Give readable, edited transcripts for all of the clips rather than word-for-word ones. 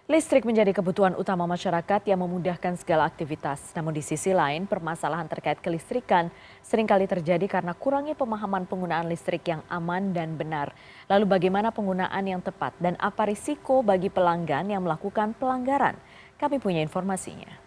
Listrik menjadi kebutuhan utama masyarakat yang memudahkan segala aktivitas. Namun di sisi lain, permasalahan terkait kelistrikan seringkali terjadi karena kurangnya pemahaman penggunaan listrik yang aman dan benar. Lalu bagaimana penggunaan yang tepat dan apa risiko bagi pelanggan yang melakukan pelanggaran? Kami punya informasinya.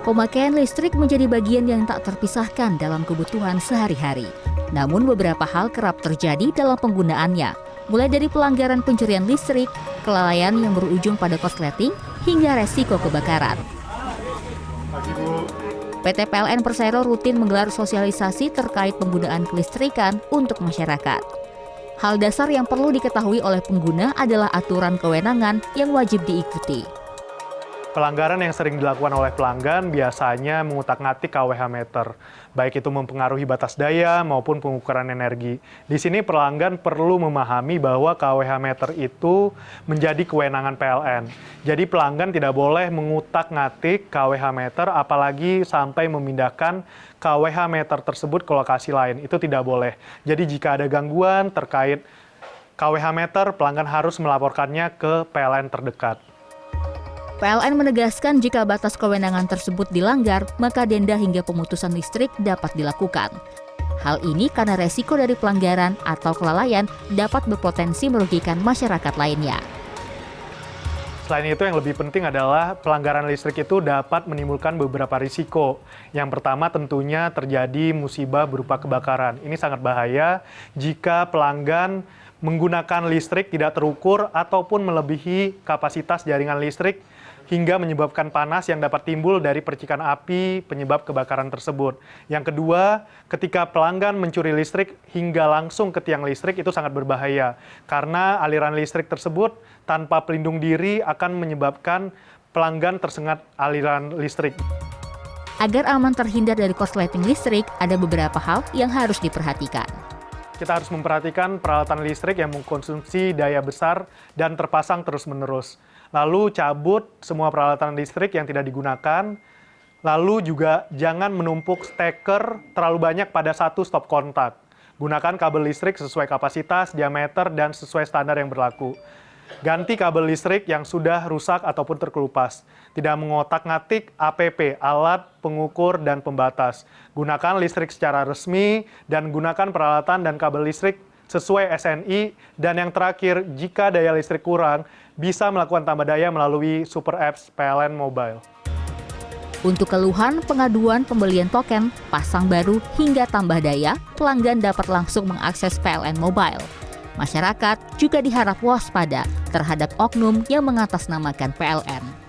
Pemakaian listrik menjadi bagian yang tak terpisahkan dalam kebutuhan sehari-hari. Namun beberapa hal kerap terjadi dalam penggunaannya, mulai dari pelanggaran pencurian listrik, kelalaian yang berujung pada korsleting, hingga resiko kebakaran. PT PLN Persero rutin menggelar sosialisasi terkait penggunaan kelistrikan untuk masyarakat. Hal dasar yang perlu diketahui oleh pengguna adalah aturan kewenangan yang wajib diikuti. Pelanggaran yang sering dilakukan oleh pelanggan biasanya mengutak-ngatik KWH meter, baik itu mempengaruhi batas daya maupun pengukuran energi. Di sini pelanggan perlu memahami bahwa KWH meter itu menjadi kewenangan PLN. Jadi pelanggan tidak boleh mengutak-ngatik KWH meter, apalagi sampai memindahkan KWH meter tersebut ke lokasi lain. Itu tidak boleh. Jadi jika ada gangguan terkait KWH meter, pelanggan harus melaporkannya ke PLN terdekat. PLN menegaskan jika batas kewenangan tersebut dilanggar, maka denda hingga pemutusan listrik dapat dilakukan. Hal ini karena resiko dari pelanggaran atau kelalaian dapat berpotensi merugikan masyarakat lainnya. Selain itu, yang lebih penting adalah pelanggaran listrik itu dapat menimbulkan beberapa risiko. Yang pertama tentunya terjadi musibah berupa kebakaran. Ini sangat bahaya jika pelanggan menggunakan listrik tidak terukur ataupun melebihi kapasitas jaringan listrik hingga menyebabkan panas yang dapat timbul dari percikan api penyebab kebakaran tersebut. Yang kedua, ketika pelanggan mencuri listrik hingga langsung ke tiang listrik itu sangat berbahaya karena aliran listrik tersebut tanpa pelindung diri akan menyebabkan pelanggan tersengat aliran listrik. Agar aman terhindar dari korsleting listrik, ada beberapa hal yang harus diperhatikan. Kita harus memperhatikan peralatan listrik yang mengkonsumsi daya besar dan terpasang terus-menerus. Lalu cabut semua peralatan listrik yang tidak digunakan. Lalu juga jangan menumpuk steker terlalu banyak pada satu stop kontak. Gunakan kabel listrik sesuai kapasitas, diameter, dan sesuai standar yang berlaku. Ganti kabel listrik yang sudah rusak ataupun terkelupas. Tidak mengotak-ngatik APP, alat pengukur dan pembatas. Gunakan listrik secara resmi dan gunakan peralatan dan kabel listrik sesuai SNI. Dan yang terakhir, jika daya listrik kurang, bisa melakukan tambah daya melalui super apps PLN Mobile. Untuk keluhan, pengaduan, pembelian token, pasang baru, hingga tambah daya, pelanggan dapat langsung mengakses PLN Mobile. Masyarakat juga diharap waspada terhadap oknum yang mengatasnamakan PLN.